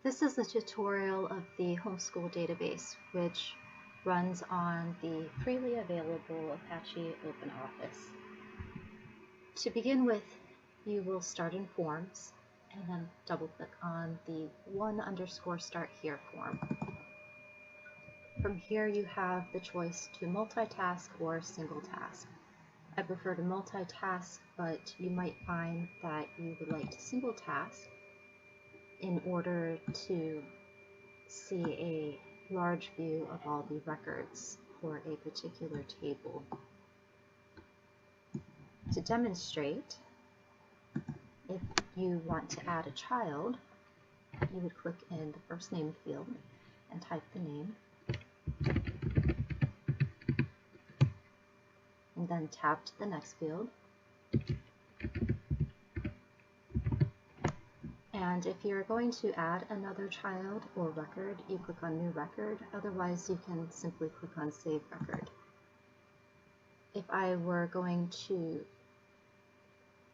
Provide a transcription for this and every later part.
This is the tutorial of the Homeschool Database, which runs on the freely available Apache OpenOffice. To begin with, you will start in Forms and then double-click on the _Start Here form. From here, you have the choice to multitask or single task. I prefer to multitask, but you might find that you would like to single task in order to see a large view of all the records for a particular table. To demonstrate, if you want to add a child, you would click in the first name field and type the name, and then tap to the next field. And if you're going to add another child or record, you click on New Record. Otherwise, you can simply click on Save Record. If I were going to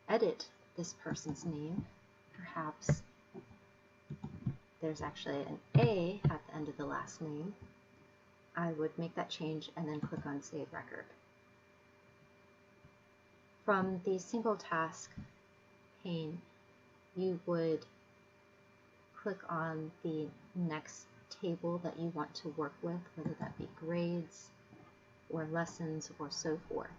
edit this person's name, perhaps there's actually an A at the end of the last name, I would make that change and then click on Save Record. From the single task pane, you would click on the next table that you want to work with, whether that be grades or lessons or so forth.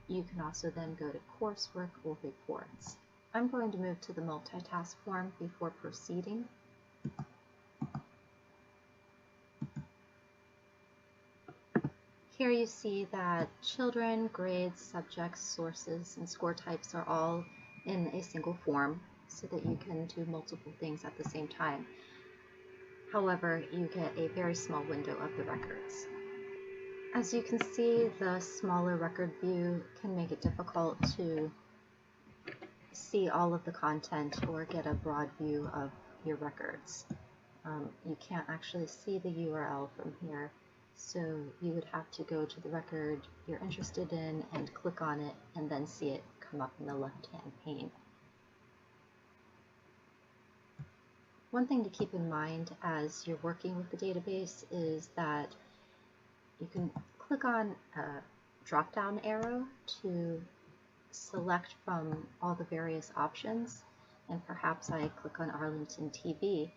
You can also then go to coursework or reports. I'm going to move to the multitask form before proceeding. Here you see that children, grades, subjects, sources, and score types are all in a single form so that you can do multiple things at the same time. However, you get a very small window of the records. As you can see, the smaller record view can make it difficult to see all of the content or get a broad view of your records. You can't actually see the URL from here, so you would have to go to the record you're interested in and click on it and then see it come up in the left-hand pane. One thing to keep in mind as you're working with the database is that you can click on a drop-down arrow to select from all the various options, and perhaps I click on Arlington TV.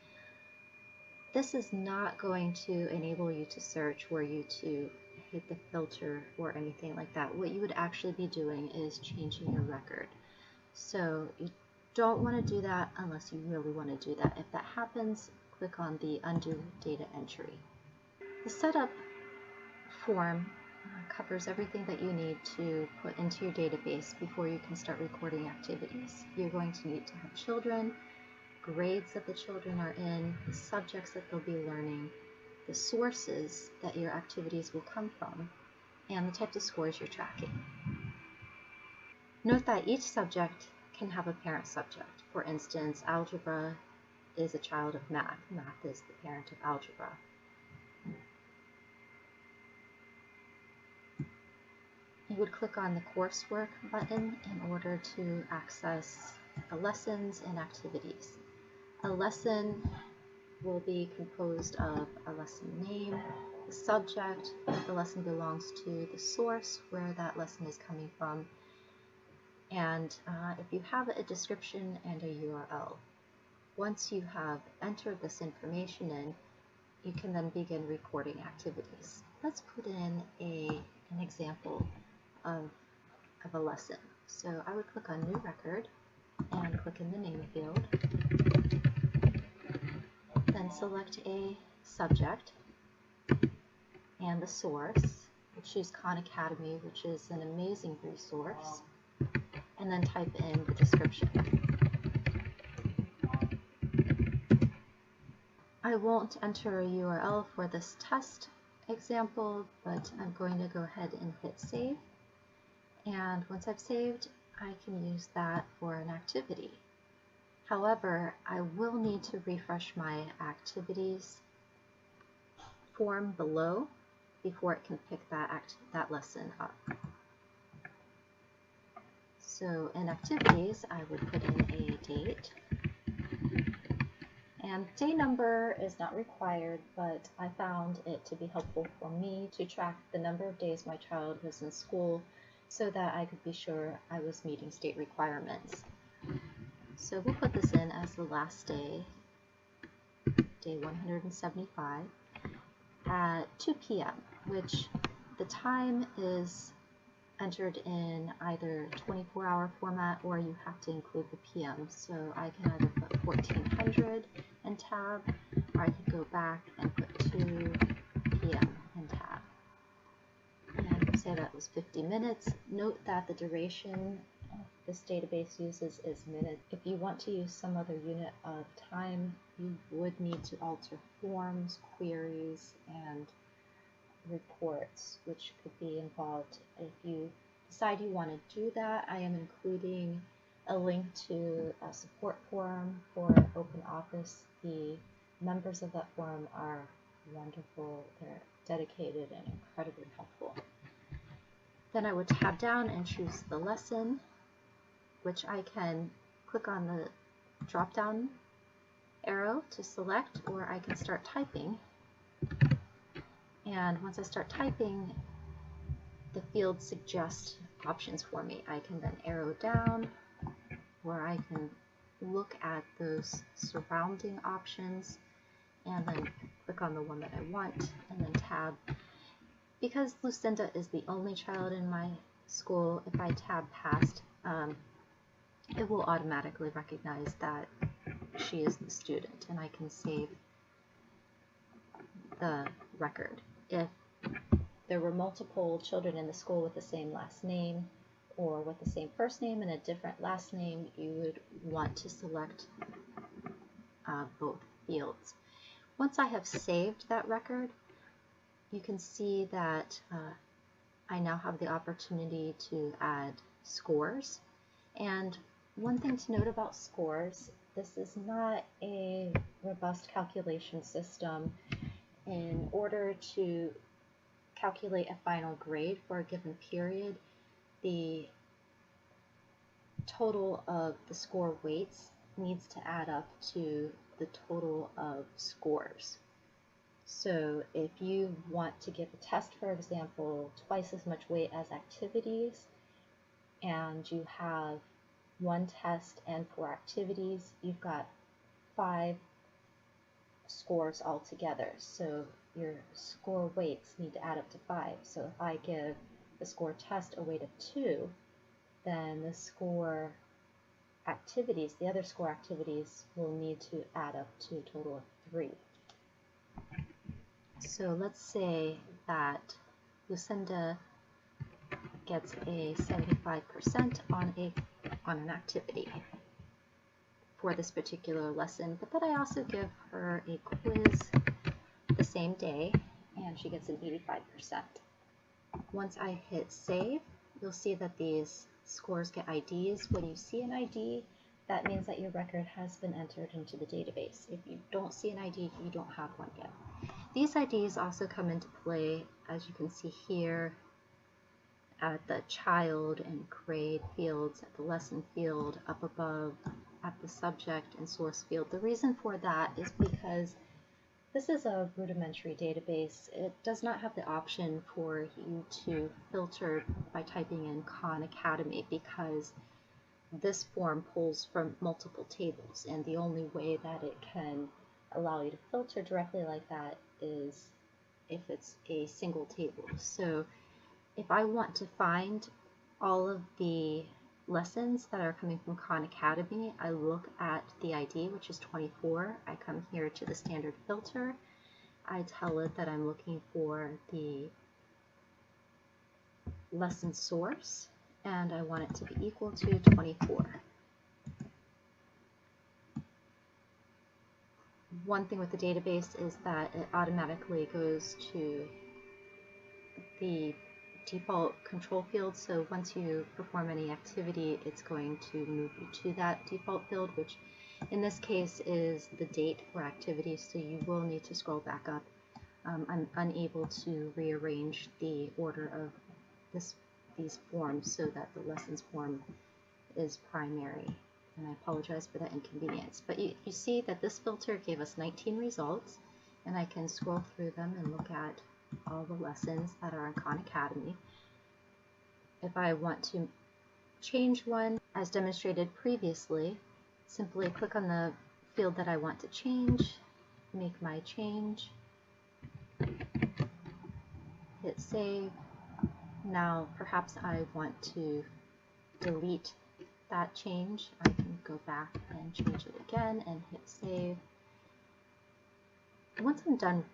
This is not going to enable you to search were you to hit the filter or anything like that. What you would actually be doing is changing your record. So you don't want to do that unless you really want to do that. If that happens, click on the Undo Data Entry. The setup form covers everything that you need to put into your database before you can start recording activities. You're going to need to have children, grades that the children are in, the subjects that they'll be learning, the sources that your activities will come from, and the types of scores you're tracking. Note that each subject can have a parent subject. For instance, algebra is a child of math. Math is the parent of algebra. You would click on the coursework button in order to access the lessons and activities. A lesson will be composed of a lesson name, the subject that the lesson belongs to, the source where that lesson is coming from, and if you have a description and a URL. Once you have entered this information in, you can then begin recording activities. Let's put in an example of a lesson. So I would click on New Record and click in the name field, then select a subject and the source. We'll choose Khan Academy, which is an amazing resource, and then type in the description. I won't enter a URL for this test example, but I'm going to go ahead and hit save. And once I've saved, I can use that for an activity. However, I will need to refresh my activities form below before it can pick that lesson up. So in activities, I would put in a date And day number is not required, but I found it to be helpful for me to track the number of days my child was in school so that I could be sure I was meeting state requirements. So we'll put this in as the last day, day 175, at 2 p.m., which the time is entered in either 24-hour format or you have to include the PM. So I can either put 1400 and tab, or I could go back and put 2 p.m. and tab. And say that was 50 minutes. Note that the duration this database uses is minutes. If you want to use some other unit of time, you would need to alter forms, queries, and reports, which could be involved. If you decide you want to do that, I am including a link to a support forum for OpenOffice. The members of that forum are wonderful. They're dedicated and incredibly helpful. Then I would tab down and choose the lesson, which I can click on the drop-down arrow to select, or I can start typing. And once I start typing, the fields suggest options for me. I can then arrow down, or I can look at those surrounding options and then click on the one that I want and then tab. Because Lucinda is the only child in my school, if I tab past, it will automatically recognize that she is the student, and I can save the record. If there were multiple children in the school with the same last name or with the same first name and a different last name, you would want to select both fields. Once I have saved that record, you can see that I now have the opportunity to add scores. And one thing to note about scores, this is not a robust calculation system. In order to calculate a final grade for a given period, the total of the score weights needs to add up to the total of scores. So if you want to give a test, for example, twice as much weight as activities, and you have 1 test and 4 activities, you've got 5 scores altogether. So your score weights need to add up to 5. So if I give the score test a weight of 2, then the score activities, the other score activities, will need to add up to a total of 3. So let's say that Lucinda gets a 75% on an activity for this particular lesson, but then I also give her a quiz the same day and she gets an 85%. Once I hit save, you'll see that these scores get IDs. When you see an ID, that means that your record has been entered into the database. If you don't see an ID, you don't have one yet. These IDs also come into play, as you can see here, at the child and grade fields, at the lesson field, up above, at the subject and source field. The reason for that is because this is a rudimentary database. It does not have the option for you to filter by typing in Khan Academy, because this form pulls from multiple tables, and the only way that it can allow you to filter directly like that is if it's a single table. So if I want to find all of the lessons that are coming from Khan Academy, I look at the ID, which is 24. I come here to the standard filter. I tell it that I'm looking for the lesson source, and I want it to be equal to 24. One thing with the database is that it automatically goes to the default control field. So once you perform any activity, it's going to move you to that default field, which in this case is the date for activity. So you will need to scroll back up. I'm unable to rearrange the order of these forms so that the lessons form is primary. and I apologize for that inconvenience. But you see that this filter gave us 19 results, and I can scroll through them and look at all the lessons that are on Khan Academy. If I want to change one, as demonstrated previously, simply click on the field that I want to change, make my change, hit save. Now perhaps I want to delete that change. I can go back and change it again and hit save. Once I'm done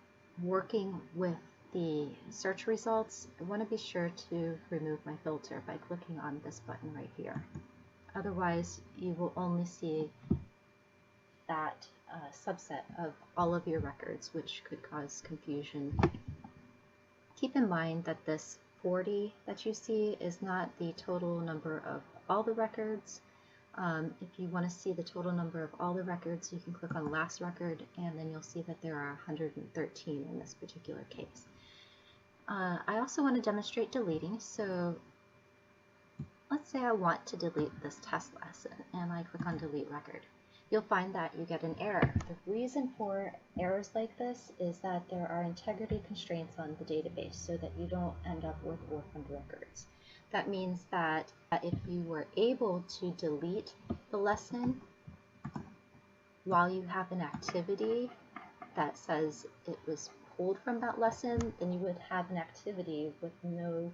working with the search results, I want to be sure to remove my filter by clicking on this button right here. Otherwise, you will only see that subset of all of your records, which could cause confusion. Keep in mind that this 40 that you see is not the total number of all the records. If you want to see the total number of all the records, you can click on last record, and then you'll see that there are 113 in this particular case. I also want to demonstrate deleting, so let's say I want to delete this test lesson, and I click on delete record. You'll find that you get an error. The reason for errors like this is that there are integrity constraints on the database so that you don't end up with orphaned records. That means that if you were able to delete the lesson while you have an activity that says it was pulled from that lesson, then you would have an activity with no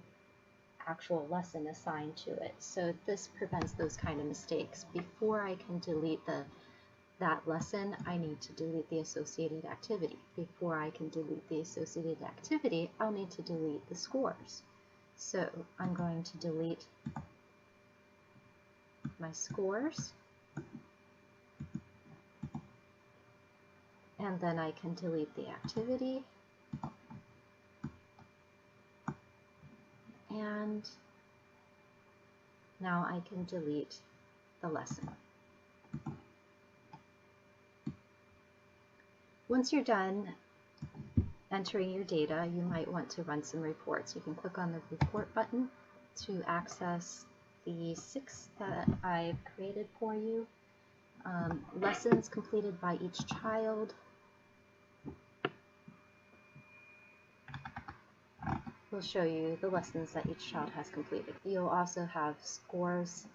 actual lesson assigned to it. So this prevents those kind of mistakes. Before I can delete that lesson, I need to delete the associated activity. Before I can delete the associated activity, I'll need to delete the scores. So I'm going to delete my scores, and then I can delete the activity, and now I can delete the lesson. Once you're done entering your data, you might want to run some reports. You can click on the report button to access the 6 that I've created for you. Lessons completed by each child. We'll show you the lessons that each child has completed. You'll also have scores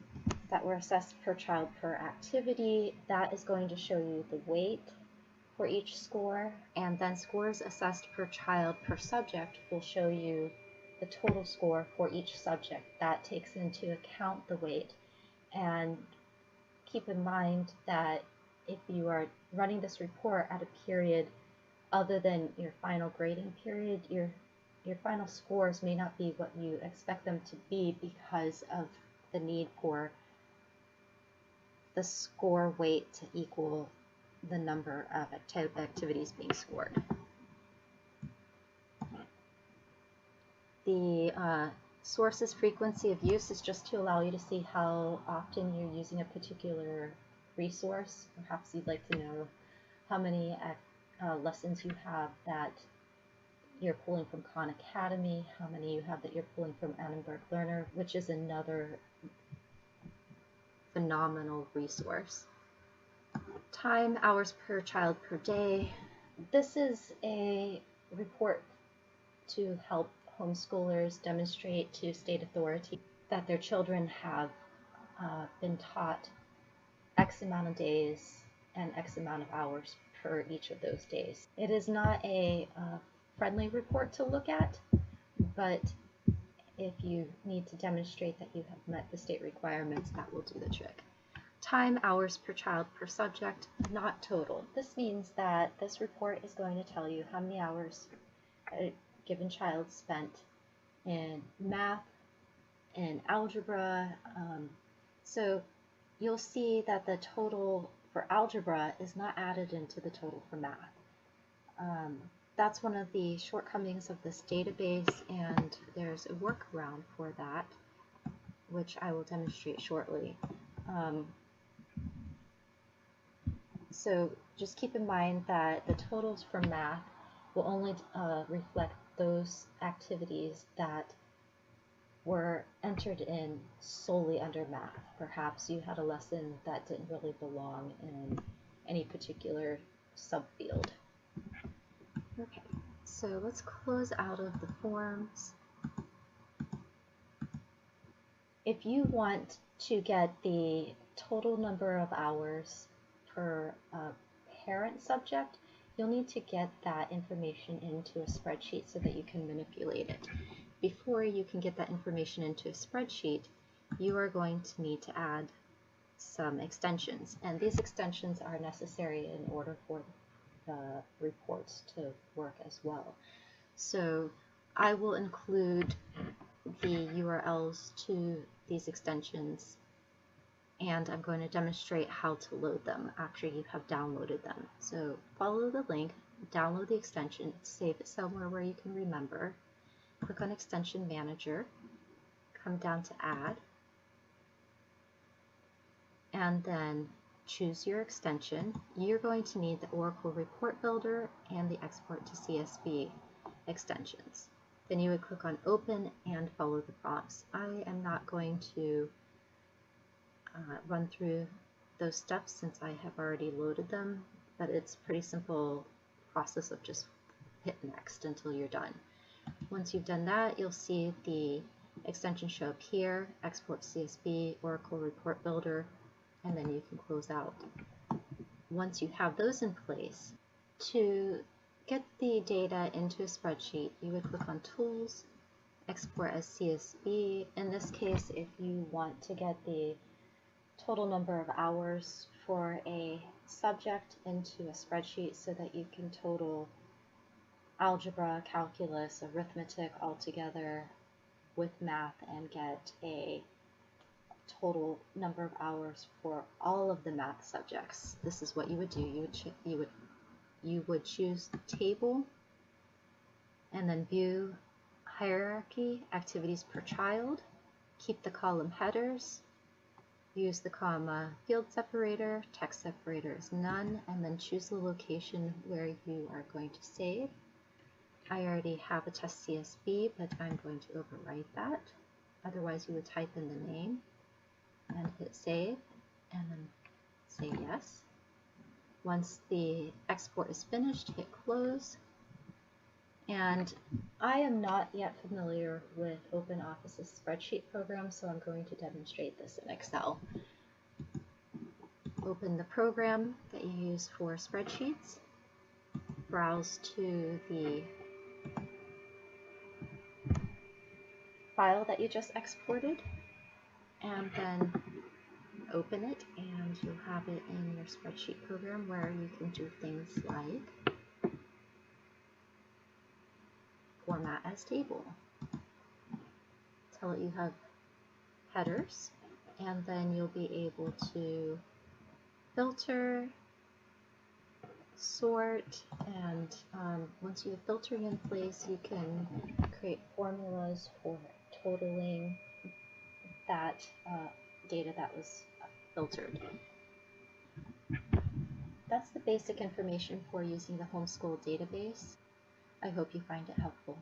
that were assessed per child per activity. That is going to show you the weight for each score, and then scores assessed per child per subject will show you the total score for each subject. That takes into account the weight. And keep in mind that if you are running this report at a period other than your final grading period, your final scores may not be what you expect them to be because of the need for the score weight to equal the number of activities being scored. The sources frequency of use is just to allow you to see how often you're using a particular resource. Perhaps you'd like to know how many lessons you have that you're pulling from Khan Academy, how many you have that you're pulling from Annenberg Learner, which is another phenomenal resource. Time, hours per child per day. This is a report to help homeschoolers demonstrate to state authority that their children have been taught X amount of days and X amount of hours per each of those days. It is not a friendly report to look at, but if you need to demonstrate that you have met the state requirements, that will do the trick. Time, hours per child per subject, not total. This means that this report is going to tell you how many hours a given child spent in math and algebra. So you'll see that the total for algebra is not added into the total for math. That's one of the shortcomings of this database, and there's a workaround for that, which I will demonstrate shortly. So just keep in mind that the totals for math will only reflect those activities that were entered in solely under math. Perhaps you had a lesson that didn't really belong in any particular subfield. Okay, so let's close out of the forms. If you want to get the total number of hours per parent subject, you'll need to get that information into a spreadsheet so that you can manipulate it. Before you can get that information into a spreadsheet, you are going to need to add some extensions, and these extensions are necessary in order for the reports to work as well. So I will include the URLs to these extensions, and I'm going to demonstrate how to load them after you have downloaded them. So follow the link, download the extension, save it somewhere where you can remember, click on Extension Manager, come down to Add, and then choose your extension. You're going to need the Oracle Report Builder and the Export to CSV extensions. Then you would click on Open and follow the prompts. I am not going to run through those steps since I have already loaded them, but it's a pretty simple process of just hit Next until you're done. Once you've done that, you'll see the extension show up here, Export to CSV, Oracle Report Builder, and then you can close out. Once you have those in place, to get the data into a spreadsheet, you would click on Tools, Export as CSV. In this case, if you want to get the total number of hours for a subject into a spreadsheet so that you can total algebra, calculus, arithmetic all together with math and get a total number of hours for all of the math subjects. This is what you would do. You would choose Table and then View, Hierarchy, Activities per Child, keep the column headers, use the comma field separator, text separator is none, and then choose the location where you are going to save. I already have a test CSV, but I'm going to overwrite that. Otherwise, you would type in the name and hit save, and then say yes. Once the export is finished, hit close. And I am not yet familiar with OpenOffice's spreadsheet program, so I'm going to demonstrate this in Excel. Open the program that you use for spreadsheets, browse to the file that you just exported, and then open it, and you'll have it in your spreadsheet program where you can do things like format as table. Tell it you have headers, and then you'll be able to filter, sort, and once you have filtering in place, you can create formulas for totaling that data that was filtered. That's the basic information for using the Homeschool Database. I hope you find it helpful.